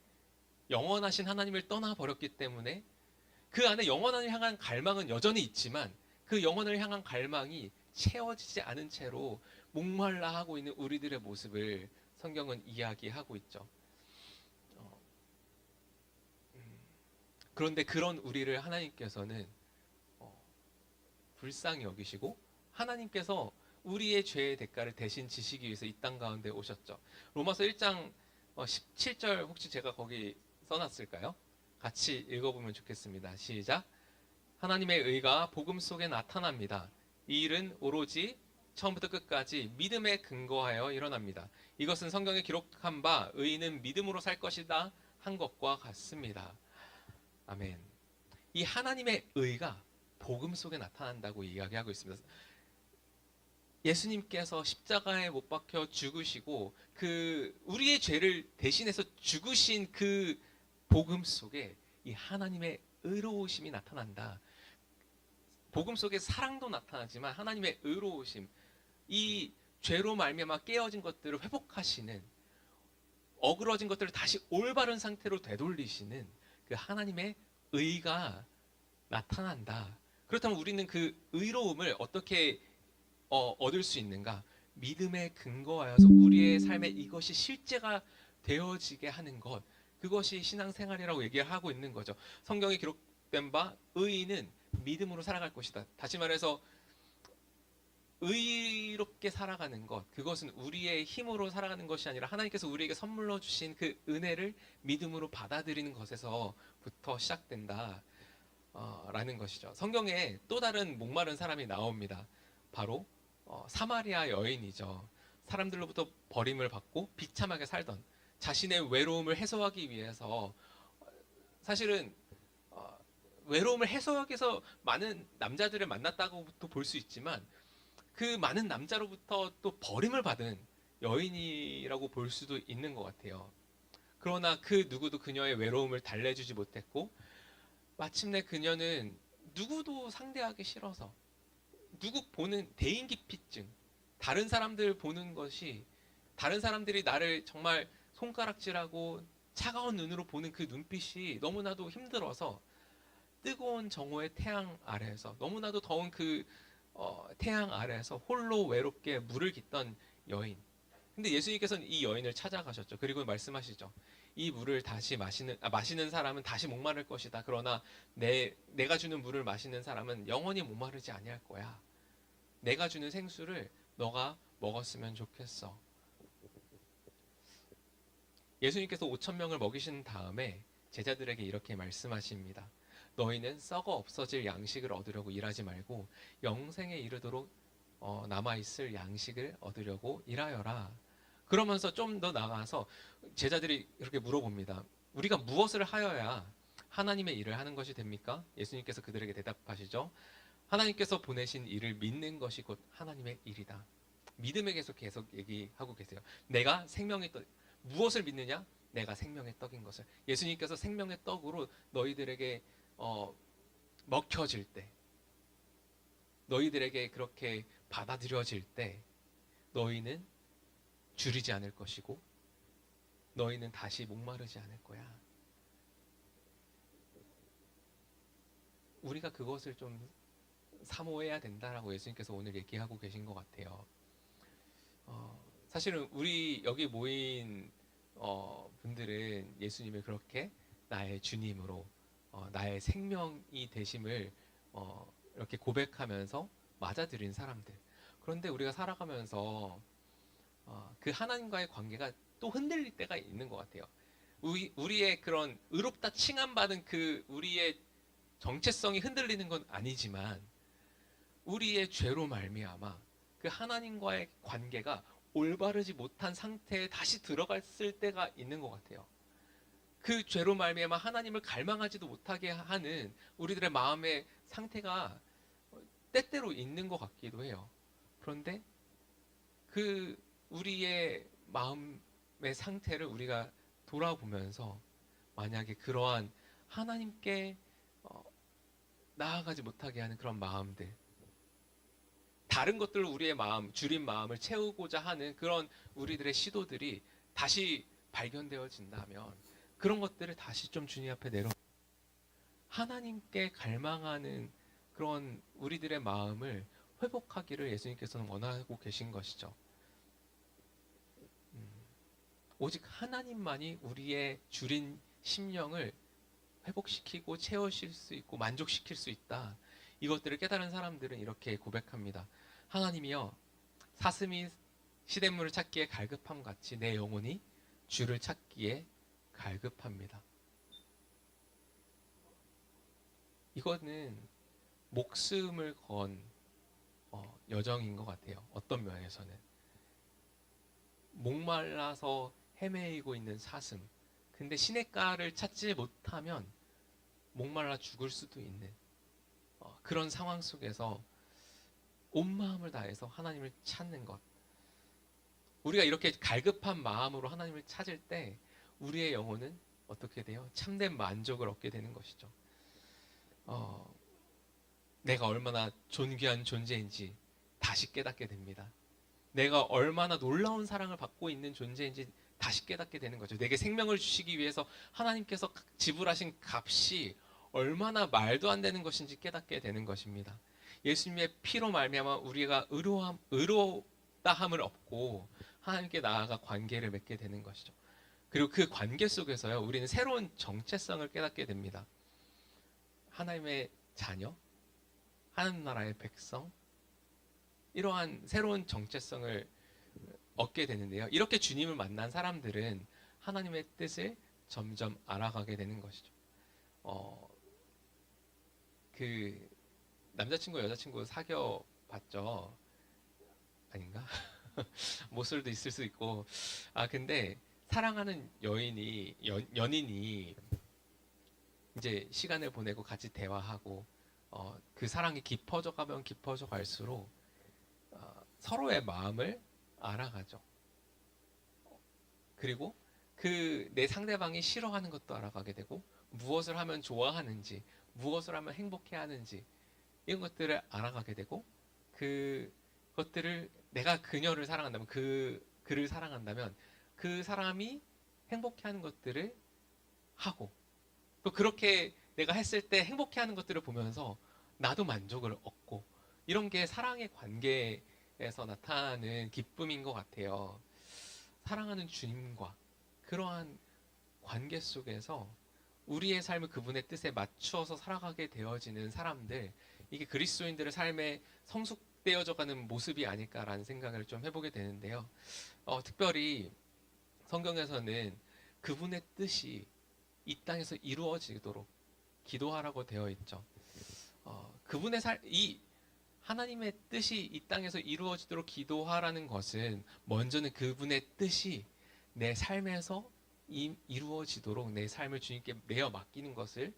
영원하신 하나님을 떠나버렸기 때문에 그 안에 영원을 향한 갈망은 여전히 있지만 그 영원을 향한 갈망이 채워지지 않은 채로 목말라 하고 있는 우리들의 모습을 성경은 이야기하고 있죠. 그런데 그런 우리를 하나님께서는 불쌍히 여기시고 하나님께서 우리의 죄의 대가를 대신 지시기 위해서 이 땅 가운데 오셨죠. 로마서 1장 17절 혹시 제가 거기 써놨을까요? 같이 읽어보면 좋겠습니다. 시작. 하나님의 의가 복음 속에 나타납니다. 이 일은 오로지 처음부터 끝까지 믿음에 근거하여 일어납니다. 이것은 성경에 기록한 바 의인은 믿음으로 살 것이다 한 것과 같습니다. 아멘. 이 하나님의 의가 복음 속에 나타난다고 이야기하고 있습니다. 예수님께서 십자가에 못 박혀 죽으시고 그 우리의 죄를 대신해서 죽으신 그 복음 속에 이 하나님의 의로우심이 나타난다. 복음 속에 사랑도 나타나지만 하나님의 의로우심, 이 죄로 말미암아 깨어진 것들을 회복하시는, 어그러진 것들을 다시 올바른 상태로 되돌리시는 그 하나님의 의가 나타난다. 그렇다면 우리는 그 의로움을 어떻게 얻을 수 있는가? 믿음에 근거하여서 우리의 삶에 이것이 실제가 되어지게 하는 것, 그것이 신앙생활이라고 얘기를 하고 있는 거죠. 성경에 기록된 바 의인은 믿음으로 살아갈 것이다. 다시 말해서 의롭게 살아가는 것, 그것은 우리의 힘으로 살아가는 것이 아니라 하나님께서 우리에게 선물로 주신 그 은혜를 믿음으로 받아들이는 것에서부터 시작된다 라는 것이죠. 성경에 또 다른 목마른 사람이 나옵니다. 바로 사마리아 여인이죠. 사람들로부터 버림을 받고 비참하게 살던, 자신의 외로움을 해소하기 위해서, 사실은 외로움을 해소하기 위해서 많은 남자들을 만났다고도 볼 수 있지만 그 많은 남자로부터 또 버림을 받은 여인이라고 볼 수도 있는 것 같아요. 그러나 그 누구도 그녀의 외로움을 달래주지 못했고 마침내 그녀는 누구도 상대하기 싫어서, 누구 보는 대인기피증, 다른 사람들 보는 것이, 다른 사람들이 나를 정말 손가락질하고 차가운 눈으로 보는 그 눈빛이 너무나도 힘들어서 뜨거운 정오의 태양 아래에서, 너무나도 더운 그 태양 아래에서 홀로 외롭게 물을 깃던 여인. 근데 예수님께서는 이 여인을 찾아가셨죠. 그리고 말씀하시죠. 이 물을 다시 마시는 사람은 다시 목마를 것이다. 그러나 내가 주는 물을 마시는 사람은 영원히 목마르지 아니할 거야. 내가 주는 생수를 너가 먹었으면 좋겠어. 예수님께서 5천 명을 먹이신 다음에 제자들에게 이렇게 말씀하십니다. 너희는 썩어 없어질 양식을 얻으려고 일하지 말고 영생에 이르도록 남아있을 양식을 얻으려고 일하여라. 그러면서 좀 더 나가서 제자들이 이렇게 물어봅니다. 우리가 무엇을 하여야 하나님의 일을 하는 것이 됩니까? 예수님께서 그들에게 대답하시죠. 하나님께서 보내신 일을 믿는 것이 곧 하나님의 일이다. 믿음에 계속 얘기하고 계세요. 내가 생명의 떡, 무엇을 믿느냐? 내가 생명의 떡인 것을. 예수님께서 생명의 떡으로 너희들에게 먹혀질 때, 너희들에게 그렇게 받아들여질 때 너희는 줄이지 않을 것이고 너희는 다시 목마르지 않을 거야. 우리가 그것을 좀 사모해야 된다라고 예수님께서 오늘 얘기하고 계신 것 같아요. 사실은 우리 여기 모인 분들은 예수님을 그렇게 나의 주님으로 나의 생명이 되심을 이렇게 고백하면서 맞아들인 사람들. 그런데 우리가 살아가면서 그 하나님과의 관계가 또 흔들릴 때가 있는 것 같아요. 우리의 그런 의롭다 칭함받은 그 우리의 정체성이 흔들리는 건 아니지만 우리의 죄로 말미암아 그 하나님과의 관계가 올바르지 못한 상태에 다시 들어갔을 때가 있는 것 같아요. 그 죄로 말미암아 하나님을 갈망하지도 못하게 하는 우리들의 마음의 상태가 때때로 있는 것 같기도 해요. 그런데 그 우리의 마음의 상태를 우리가 돌아보면서 만약에 그러한 하나님께 나아가지 못하게 하는 그런 마음들, 다른 것들로 우리의 마음, 줄인 마음을 채우고자 하는 그런 우리들의 시도들이 다시 발견되어진다면 그런 것들을 다시 좀 주님 앞에 하나님께 갈망하는 그런 우리들의 마음을 회복하기를 예수님께서는 원하고 계신 것이죠. 오직 하나님만이 우리의 줄인 심령을 회복시키고 채우실 수 있고 만족시킬 수 있다. 이것들을 깨달은 사람들은 이렇게 고백합니다. 하나님이여, 사슴이 시냇물을 찾기에 갈급함 같이 내 영혼이 주를 찾기에 갈급합니다. 이거는 목숨을 건 여정인 것 같아요. 어떤 면에서는 목말라서 헤매이고 있는 사슴. 근데 시냇가를 찾지 못하면 목말라 죽을 수도 있는 그런 상황 속에서 온 마음을 다해서 하나님을 찾는 것. 우리가 이렇게 갈급한 마음으로 하나님을 찾을 때 우리의 영혼은 어떻게 돼요? 참된 만족을 얻게 되는 것이죠. 내가 얼마나 존귀한 존재인지 다시 깨닫게 됩니다. 내가 얼마나 놀라운 사랑을 받고 있는 존재인지 다시 깨닫게 되는 거죠. 내게 생명을 주시기 위해서 하나님께서 지불하신 값이 얼마나 말도 안 되는 것인지 깨닫게 되는 것입니다. 예수님의 피로 말미암아 우리가 의롭다함을 얻고 하나님께 나아가 관계를 맺게 되는 것이죠. 그리고 그 관계 속에서요, 우리는 새로운 정체성을 깨닫게 됩니다. 하나님의 자녀, 하나님 나라의 백성, 이러한 새로운 정체성을 얻게 되는데요. 이렇게 주님을 만난 사람들은 하나님의 뜻을 점점 알아가게 되는 것이죠. 그 남자친구 여자친구 사귀어 봤죠? 아닌가? 모쏠도 있을 수 있고. 근데 사랑하는 연인이 이제 시간을 보내고 같이 대화하고 그 사랑이 깊어져 가면 깊어져 갈수록 서로의 마음을 알아가죠. 그리고 그 내 상대방이 싫어하는 것도 알아가게 되고 무엇을 하면 좋아하는지, 무엇을 하면 행복해하는지 이런 것들을 알아가게 되고 그것들을 내가 그녀를 사랑한다면 그를 사랑한다면 그 사람이 행복해하는 것들을 하고 또 그렇게 내가 했을 때 행복해하는 것들을 보면서 나도 만족을 얻고 이런 게 사랑의 관계에서 나타나는 기쁨인 것 같아요. 사랑하는 주님과 그러한 관계 속에서 우리의 삶을 그분의 뜻에 맞추어서 살아가게 되어지는 사람들, 이게 그리스도인들의 삶에 성숙되어져가는 모습이 아닐까라는 생각을 좀 해보게 되는데요. 특별히 성경에서는 그분의 뜻이 이 땅에서 이루어지도록 기도하라고 되어 있죠. 이 하나님의 뜻이 이 땅에서 이루어지도록 기도하라는 것은 먼저는 그분의 뜻이 내 삶에서 이루어지도록 내 삶을 주님께 내어 맡기는 것을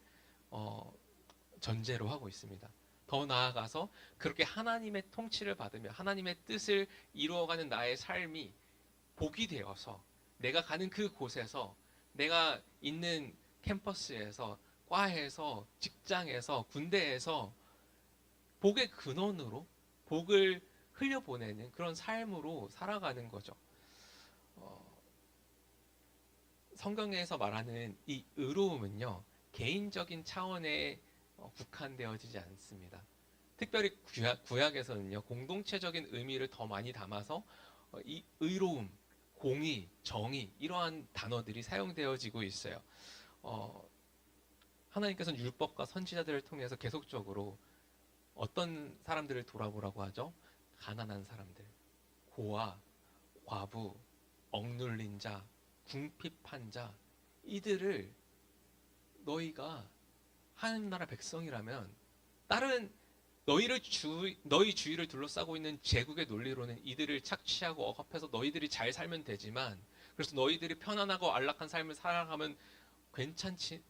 전제로 하고 있습니다. 더 나아가서 그렇게 하나님의 통치를 받으며 하나님의 뜻을 이루어가는 나의 삶이 복이 되어서 내가 가는 그 곳에서 내가 있는 캠퍼스에서 과에서 직장에서 군대에서 복의 근원으로 복을 흘려보내는 그런 삶으로 살아가는 거죠. 성경에서 말하는 이 의로움은요, 개인적인 차원에 국한되어지지 않습니다. 특별히 구약에서는요, 공동체적인 의미를 더 많이 담아서 이 의로움, 공의, 정의 이러한 단어들이 사용되어지고 있어요. 하나님께서는 율법과 선지자들을 통해서 계속적으로 어떤 사람들을 돌아보라고 하죠? 가난한 사람들, 고아, 과부, 억눌린 자, 궁핍한 자, 이들을 너희가 하나님 나라 백성이라면 다른 너희 주위를 둘러싸고 있는 제국의 논리로는 이들을 착취하고 억압해서 너희들이 잘 살면 되지만, 그래서 너희들이 편안하고 안락한 삶을 살아가면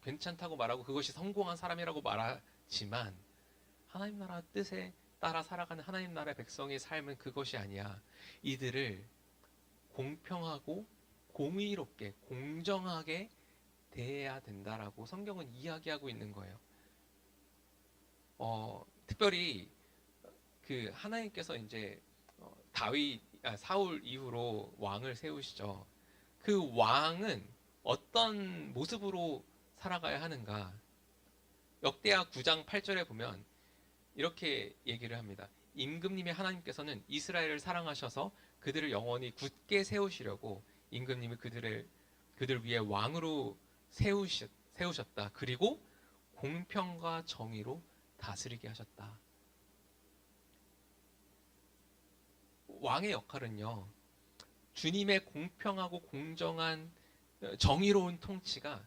괜찮다고 말하고 그것이 성공한 사람이라고 말하지만, 하나님 나라 뜻에 따라 살아가는 하나님 나라의 백성의 삶은 그것이 아니야. 이들을 공평하고 공의롭게 공정하게 대해야 된다라고 성경은 이야기하고 있는 거예요. 특별히 그 하나님께서 이제 사울 이후로 왕을 세우시죠. 그 왕은 어떤 모습으로 살아가야 하는가? 역대하 9장 8절에 보면 이렇게 얘기를 합니다. 임금님의 하나님께서는 이스라엘을 사랑하셔서 그들을 영원히 굳게 세우시려고 임금님이 그들 위에 왕으로 세우셨다. 그리고 공평과 정의로 다스리게 하셨다. 왕의 역할은요, 주님의 공평하고 공정한 정의로운 통치가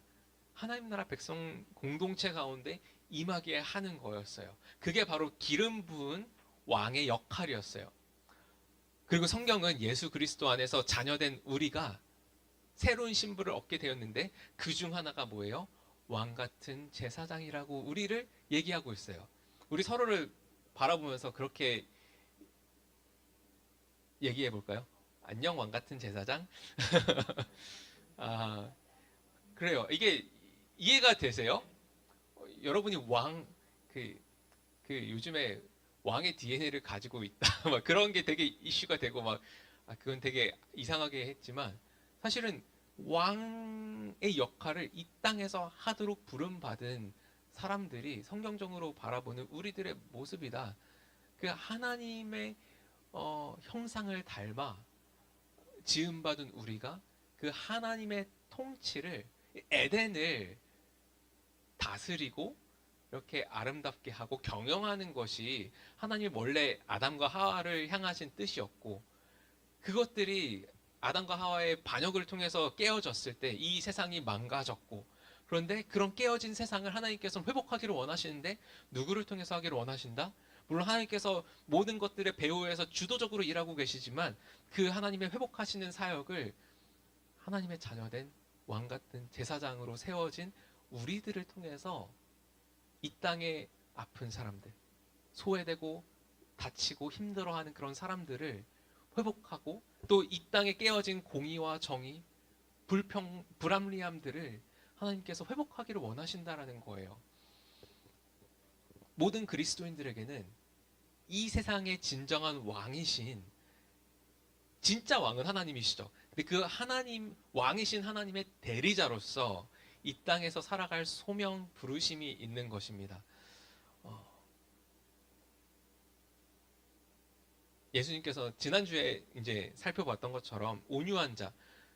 하나님 나라 백성 공동체 가운데 임하게 하는 거였어요. 그게 바로 기름 부은 왕의 역할이었어요. 그리고 성경은 예수 그리스도 안에서 자녀된 우리가 새로운 신분을 얻게 되었는데 그 중 하나가 뭐예요? 왕 같은 제사장이라고 우리를 얘기하고 있어요. 우리 서로를 바라보면서 그렇게 얘기해 볼까요? 안녕 왕 같은 제사장? 아, 그래요. 이게 이해가 되세요? 여러분이 요즘에 왕의 DNA를 가지고 있다. 막 그런 게 되게 이슈가 되고 그건 되게 이상하게 했지만 사실은 왕의 역할을 이 땅에서 하도록 부름받은 사람들이 성경적으로 바라보는 우리들의 모습이다. 그 하나님의 형상을 닮아 지음받은 우리가 그 하나님의 통치를 에덴을 다스리고 이렇게 아름답게 하고 경영하는 것이 하나님 원래 아담과 하와를 향하신 뜻이었고, 그것들이 아담과 하와의 반역을 통해서 깨어졌을 때 이 세상이 망가졌고, 그런데 그런 깨어진 세상을 하나님께서는 회복하기를 원하시는데 누구를 통해서 하기를 원하신다? 물론 하나님께서 모든 것들의 배후에서 주도적으로 일하고 계시지만 그 하나님의 회복하시는 사역을 하나님의 자녀된 왕 같은 제사장으로 세워진 우리들을 통해서 이 땅에 아픈 사람들, 소외되고 다치고 힘들어하는 그런 사람들을 회복하고 또 이 땅에 깨어진 공의와 정의, 불합리함들을 하나님께서 회복하기를 원하신다라는 거예요. 모든 그리스도인들에게는 이 세상의 진정한 왕이신, 진짜 왕은 하나님이시죠. 근데 그 왕이신 하나님의 대리자로서 이 땅에서 살아갈 소명, 부르심이 있는 것입니다. 예수님께서 지난주에 이제 살펴봤던 것처럼 온유한 자,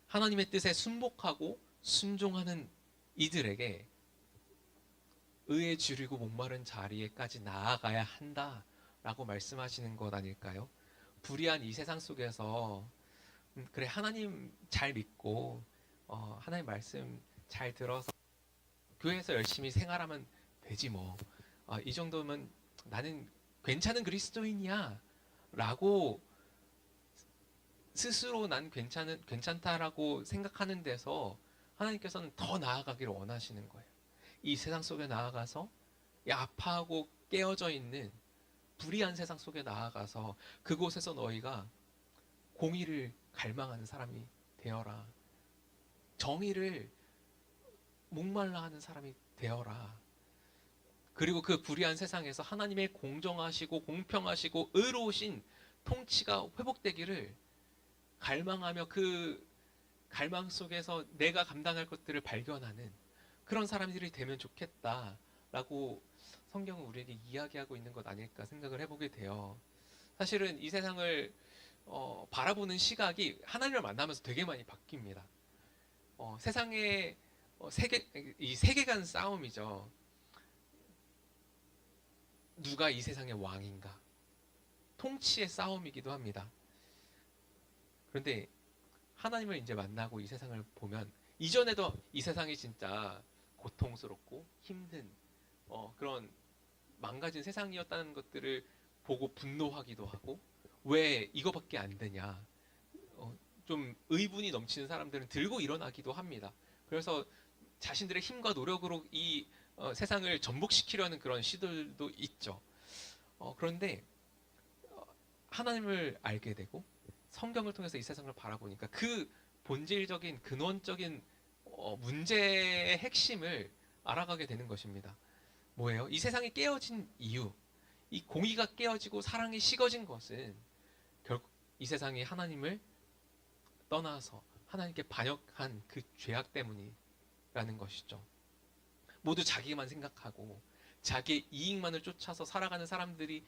하나님의 뜻에 순복하고 순종하는 이들에게 의에 주리고 목마른 자리에까지 나아가야 한다라고 말씀하시는 것 아닐까요? 불의한 이 세상 속에서 그래 하나님 잘 믿고 하나님 말씀 잘 들어서 교회에서 열심히 생활하면 되지 뭐. 이 정도면 나는 괜찮은 그리스도인이야 라고 스스로 난 괜찮다라고 생각하는 데서 하나님께서는 더 나아가기를 원하시는 거예요. 이 세상 속에 나아가서 이 아파하고 깨어져 있는 불의한 세상 속에 나아가서 그곳에서 너희가 공의를 갈망하는 사람이 되어라. 정의를 목말라 하는 사람이 되어라. 그리고 그 불의한 세상에서 하나님의 공정하시고 공평하시고 의로우신 통치가 회복되기를 갈망하며 그 갈망 속에서 내가 감당할 것들을 발견하는 그런 사람들이 되면 좋겠다라고 성경은 우리에게 이야기하고 있는 것 아닐까 생각을 해보게 돼요. 사실은 이 세상을 바라보는 시각이 하나님을 만나면서 되게 많이 바뀝니다. 세상의 이 세계관 싸움이죠. 누가 이 세상의 왕인가? 통치의 싸움이기도 합니다. 그런데 하나님을 이제 만나고 이 세상을 보면 이전에도 이 세상이 진짜 고통스럽고 힘든 그런 망가진 세상이었다는 것들을 보고 분노하기도 하고 왜 이거밖에 안 되냐 좀 의분이 넘치는 사람들은 들고 일어나기도 합니다. 그래서 자신들의 힘과 노력으로 이 세상을 전복시키려는 그런 시도들도 있죠. 그런데 하나님을 알게 되고 성경을 통해서 이 세상을 바라보니까 그 본질적인 근원적인 문제의 핵심을 알아가게 되는 것입니다. 뭐예요? 이 세상이 깨어진 이유, 이 공의가 깨어지고 사랑이 식어진 것은 결국 이 세상이 하나님을 떠나서 하나님께 반역한 그 죄악 때문이라는 것이죠. 모두 자기만 생각하고 자기의 이익만을 쫓아서 살아가는 사람들이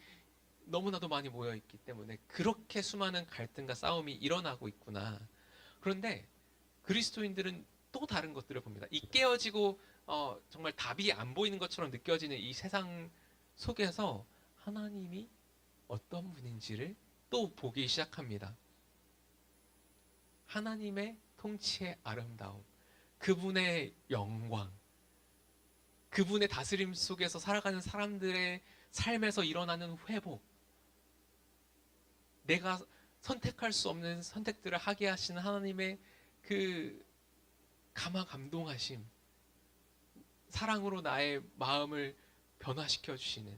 너무나도 많이 모여 있기 때문에 그렇게 수많은 갈등과 싸움이 일어나고 있구나. 그런데 그리스도인들은 또 다른 것들을 봅니다. 이 깨어지고 정말 답이 안 보이는 것처럼 느껴지는 이 세상 속에서 하나님이 어떤 분인지를 또 보기 시작합니다. 하나님의 통치의 아름다움, 그분의 영광, 그분의 다스림 속에서 살아가는 사람들의 삶에서 일어나는 회복, 내가 선택할 수 없는 선택들을 하게 하시는 하나님의 그 감화감동하심, 사랑으로 나의 마음을 변화시켜 주시는,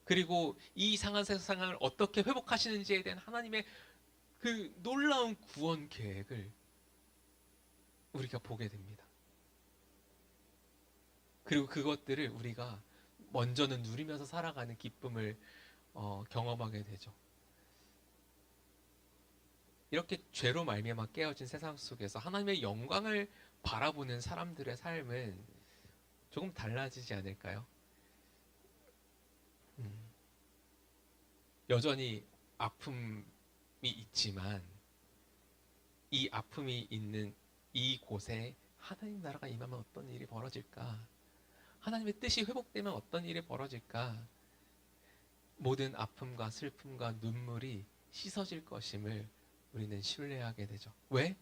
그리고 이 이상한 세상을 어떻게 회복하시는지에 대한 하나님의 그 놀라운 구원 계획을 우리가 보게 됩니다. 그리고 그것들을 우리가 먼저는 누리면서 살아가는 기쁨을 경험하게 되죠. 이렇게 죄로 말미암아 깨어진 세상 속에서 하나님의 영광을 바라보는 사람들의 삶은 조금 달라지지 않을까요? 여전히 아픔이 있지만 이 아픔이 있는 이 곳에 하나님 나라가 임하면 어떤 일이 벌어질까? 하나님의 뜻이 회복되면 어떤 일이 벌어질까? 모든 아픔과 슬픔과 눈물이 씻어질 것임을 우리는 신뢰하게 되죠. 왜?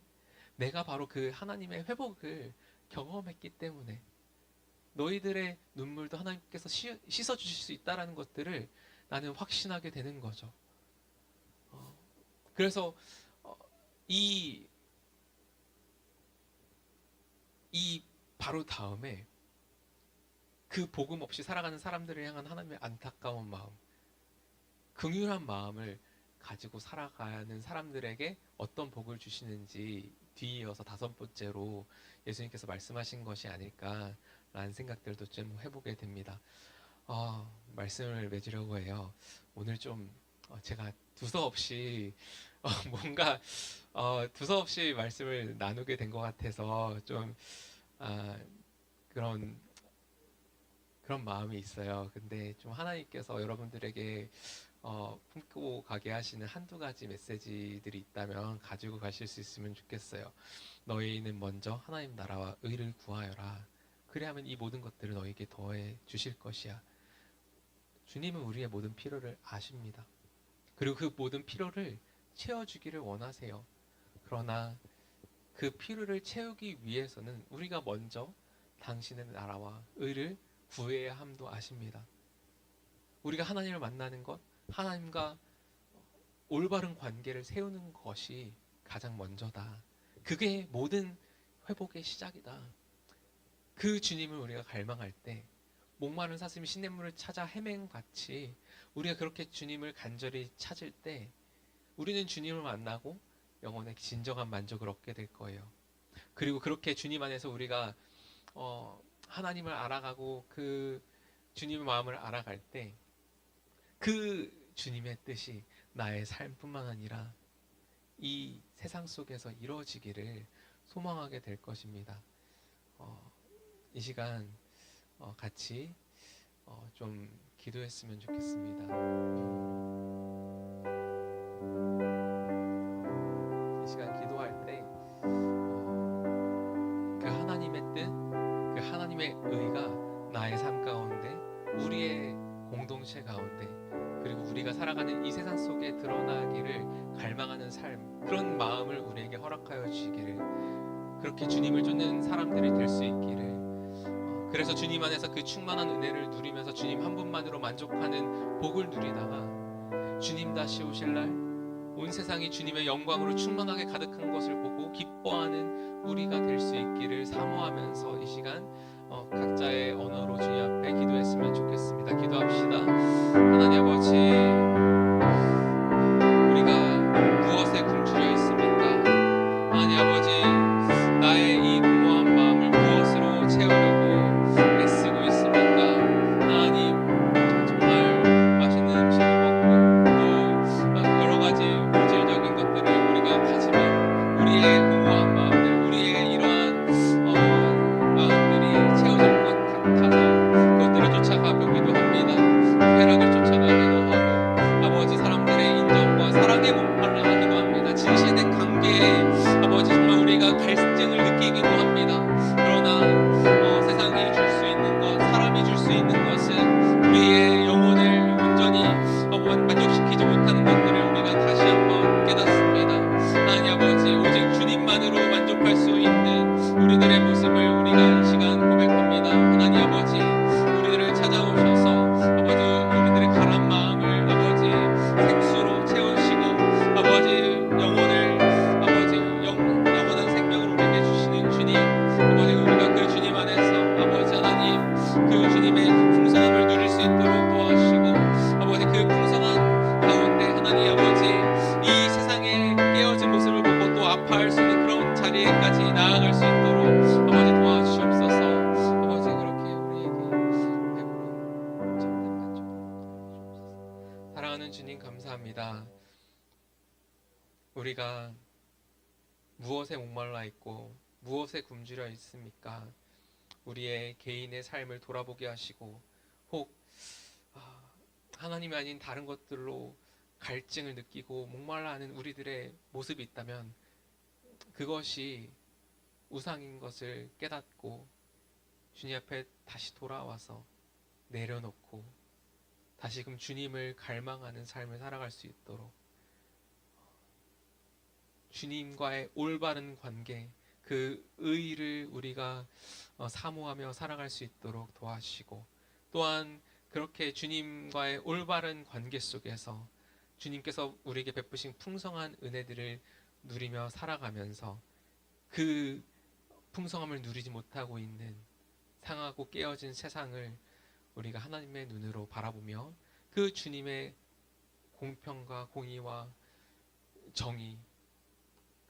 내가 바로 그 하나님의 회복을 경험했기 때문에 너희들의 눈물도 하나님께서 씻어주실 수 있다는 것들을 나는 확신하게 되는 거죠. 그래서 이 바로 다음에 그 복음 없이 살아가는 사람들을 향한 하나님의 안타까운 마음, 긍휼한 마음을 가지고 살아가는 사람들에게 어떤 복을 주시는지 뒤이어서 다섯 번째로 예수님께서 말씀하신 것이 아닐까라는 생각들도 좀 해보게 됩니다. 말씀을 맺으려고 해요. 오늘 좀 제가 두서없이 뭔가 두서없이 말씀을 나누게 된 것 같아서 좀 그런 마음이 있어요. 근데 좀 하나님께서 여러분들에게 품고 가게 하시는 한두 가지 메시지들이 있다면 가지고 가실 수 있으면 좋겠어요. 너희는 먼저 하나님 나라와 의를 구하여라. 그래야면 이 모든 것들을 너에게 더해 주실 것이야. 주님은 우리의 모든 필요를 아십니다. 그리고 그 모든 필요를 채워주기를 원하세요. 그러나 그 필요를 채우기 위해서는 우리가 먼저 당신의 나라와 의를 구해야 함도 아십니다. 우리가 하나님을 만나는 것, 하나님과 올바른 관계를 세우는 것이 가장 먼저다. 그게 모든 회복의 시작이다. 그 주님을 우리가 갈망할 때 목마른 사슴이 시냇물을 찾아 헤맨같이 우리가 그렇게 주님을 간절히 찾을 때 우리는 주님을 만나고 영혼의 진정한 만족을 얻게 될 거예요. 그리고 그렇게 주님 안에서 우리가 하나님을 알아가고 그 주님의 마음을 알아갈 때 그 주님의 뜻이 나의 삶뿐만 아니라 이 세상 속에서 이루어지기를 소망하게 될 것입니다. 이 시간 같이 좀 기도했으면 좋겠습니다. 이 시간 기도할 때 그 하나님의 뜻, 그 하나님의 의가 나의 삶 가운데, 우리의 공동체 가운데, 그리고 우리가 살아가는 이 세상 속에 드러나기를 갈망하는 삶, 그런 마음을 우리에게 허락하여 주시기를, 그렇게 주님을 쫓는 사람들이 될 수 있기를, 그래서 주님 안에서 그 충만한 은혜를 누리면서 주님 한 분만으로 만족하는 복을 누리다가 주님 다시 오실 날 온 세상이 주님의 영광으로 충만하게 가득한 것을 보고 기뻐하는 우리가 될 수 있기를 사모하면서 이 시간 각자의 언어로 주님 앞에 기도했으면 좋겠습니다. 기도합시다. 하나님 아버지, 우리가 무엇에 굶주려 있습니까? 하나님 아버지, 나의 이 공허한 마음을 무엇으로 채우려고 애쓰고 있습니까? 하나님, 정말 맛있는 음식을 먹고 또 여러 가지 물질적인 것들을 우리가 가지면 우리의 공허한 마음들, 우리의 이러한 마음들이 채워질 것 같아서 그것들을 쫓아가보기도 합니다. 쾌락을 쫓아가기도 하고 아버지, 사람들의 인정과 사랑에 목말라 하기도 합니다. 진실된 관계에 아버지 정말 우리가 갈증을 느끼기도 합니다. 그러나 세상이 줄 수 있는 것, 사람이 줄 수 있는 것은 우리의 영혼을 온전히 만족시키지 못하는 것들을 우리가 다시 한번 깨닫습니다. 하나님 아버지, 오직 주님만으로 만족할 수 있는 우리들의 모습을 우리가 이 시간 고백합니다. 하나님 아버지, 우리들을 찾아오셔서 아버지 우리들의 가난 마음을 아버지 생수로 채우시고 아버지 영혼을 아버지 영원한 생명을 우리에게 주시는 주님, 아버지 우리가 그 주님 안에서 아버지 하나님 그 주님의 풍성함을 누릴 수 있도록 도와주시고 아버지 그 풍성한 가운데 하나님 아버지 이 세상에 깨어진 모습을 보고 또 아파할 수 있는 그런 자리에까지 나아갈 수 있도록 아버지 도와주시옵소서. 아버지 그렇게 우리에게 배부른 참된 만족을 주옵소서. 사랑하는 주님 감사합니다. 우리가 무엇에 목말라 있고 무엇에 굶주려 있습니까? 우리의 개인의 삶을 돌아보게 하시고 혹 하나님이 아닌 다른 것들로 갈증을 느끼고 목말라 하는 우리들의 모습이 있다면 그것이 우상인 것을 깨닫고 주님 앞에 다시 돌아와서 내려놓고 다시금 주님을 갈망하는 삶을 살아갈 수 있도록 주님과의 올바른 관계, 그 의의를 우리가 사모하며 살아갈 수 있도록 도와주시고 또한 그렇게 주님과의 올바른 관계 속에서 주님께서 우리에게 베푸신 풍성한 은혜들을 누리며 살아가면서 그 풍성함을 누리지 못하고 있는 상하고 깨어진 세상을 우리가 하나님의 눈으로 바라보며 그 주님의 공평과 공의와 정의,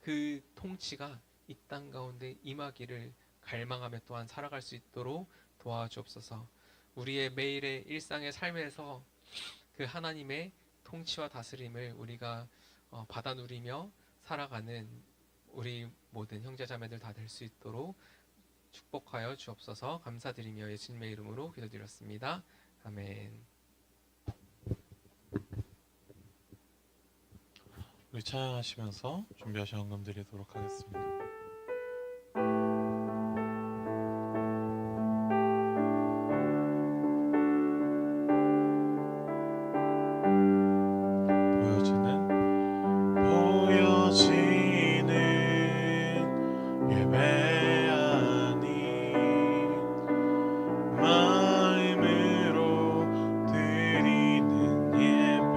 그 통치가 이 땅 가운데 임하기를 갈망하며 또한 살아갈 수 있도록 도와주옵소서. 우리의 매일의 일상의 삶에서 그 하나님의 통치와 다스림을 우리가 받아 누리며 살아가는 우리 모든 형제자매들 다 될 수 있도록 축복하여 주옵소서. 감사드리며 예수님의 이름으로 기도드렸습니다. 아멘. 우리 찬양하시면서 준비하신 헌금 드리도록 하겠습니다. 보여지는 예배 아닌 마음으로 드리는 예배,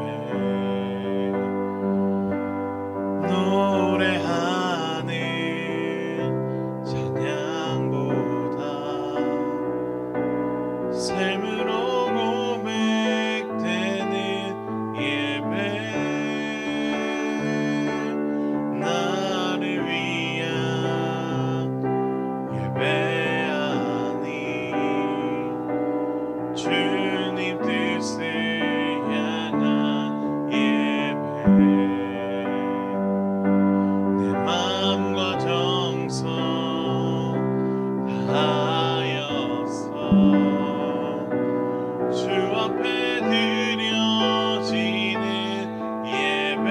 노래하는 찬양보다 삶으로 고백되는 예배, 나를 위한 예배 아닌 주님 뜻을 향한 예배, 내 마음과 정성 다하여서 주 앞에 드려지는 예배,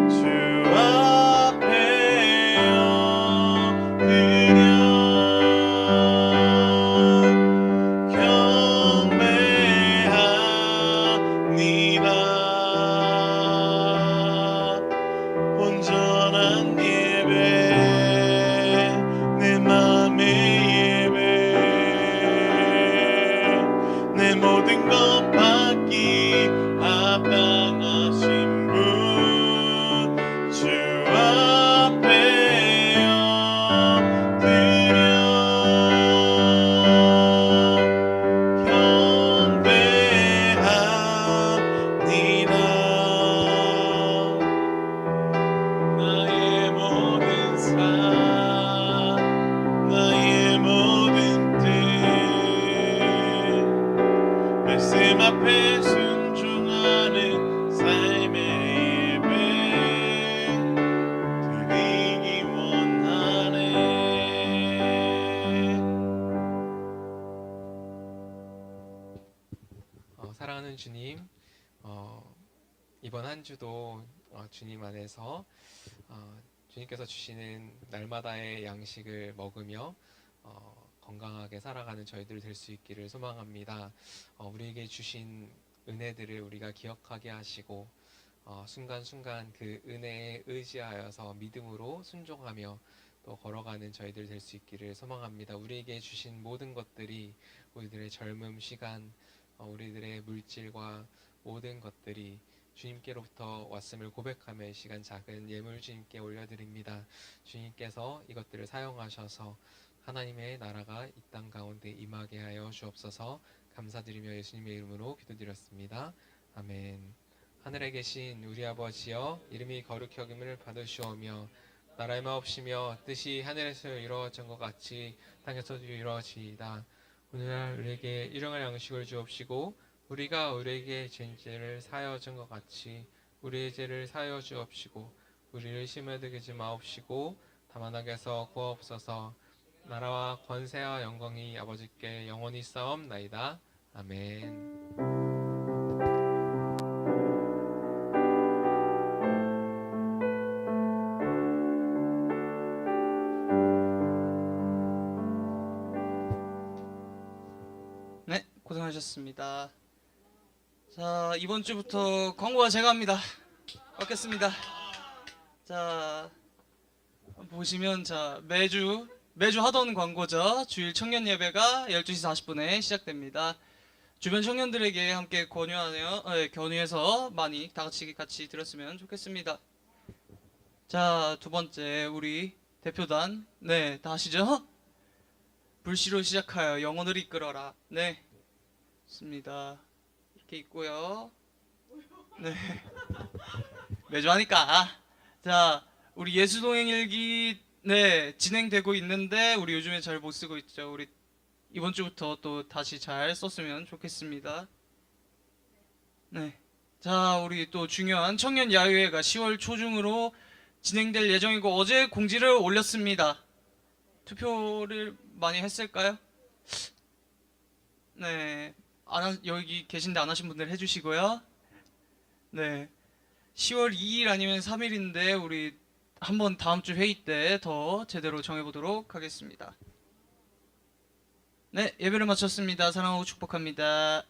주 앞에 엎드려 경배합니다. 온전한 예배, 내 맘의 예배, 내 모든 것 받기 합당하신 분, 주 앞에 엎드려 경배합니다. 나의 모든 삶, 나의 모든 뜻, 말씀 앞에 순종하는 삶의 예배 드리기 원하네. 사랑하는 주님, 이번 한 주도 주님 안에서 주님께서 주시는 날마다의 양식을 먹으며 건강하게 살아가는 저희들 될 수 있기를 소망합니다. 우리에게 주신 은혜들을 우리가 기억하게 하시고 순간순간 그 은혜에 의지하여서 믿음으로 순종하며 또 걸어가는 저희들 될 수 있기를 소망합니다. 우리에게 주신 모든 것들이 우리들의 젊음, 시간, 우리들의 물질과 모든 것들이 주님께로부터 왔음을 고백하며 이 시간 작은 예물 주님께 올려드립니다. 주님께서 이것들을 사용하셔서 하나님의 나라가 이 땅 가운데 임하게 하여 주옵소서. 감사드리며 예수님의 이름으로 기도드렸습니다. 아멘. 하늘에 계신 우리 아버지여, 이름이 거룩히 여김을 받으시오며 나라의 마옵시며 뜻이 하늘에서 이루어진 것 같이 땅에서도 이루어지이다. 오늘날 우리에게 일용할 양식을 주옵시고 우리가 우리에게 죄를 사하여 준 것 같이 우리의 죄를 사하여 주옵시고 우리를 시험에 들게 하지 마옵시고 다만 악에서 구하옵소서. 나라와 권세와 영광이 아버지께 영원히 싸움나이다. 아멘. 네, 고생하셨습니다. 자, 이번 주부터 광고가 제가 합니다. 받겠습니다. 자, 보시면 매주 하던 광고죠. 주일 청년 예배가 12시 40분에 시작됩니다. 주변 청년들에게 함께 권유해서 많이 다 같이 들었으면 좋겠습니다. 자, 두 번째 우리 대표단, 네, 다 아시죠? 불시로 시작하여 영혼을 이끌어라. 네, 좋습니다. 이렇게 있고요. 네, 매주 하니까. 자, 우리 예수동행 일기 네 진행되고 있는데 우리 요즘에 잘 못 쓰고 있죠. 우리 이번 주부터 또 다시 잘 썼으면 좋겠습니다. 네, 자, 우리 또 중요한 청년 야유회가 10월 초중으로 진행될 예정이고 어제 공지를 올렸습니다. 투표를 많이 했을까요? 네, 여기 계신데 안 하신 분들 해주시고요. 네, 10월 2일 아니면 3일인데 우리 한번 다음 주 회의 때 더 제대로 정해보도록 하겠습니다. 네, 예배를 마쳤습니다. 사랑하고 축복합니다.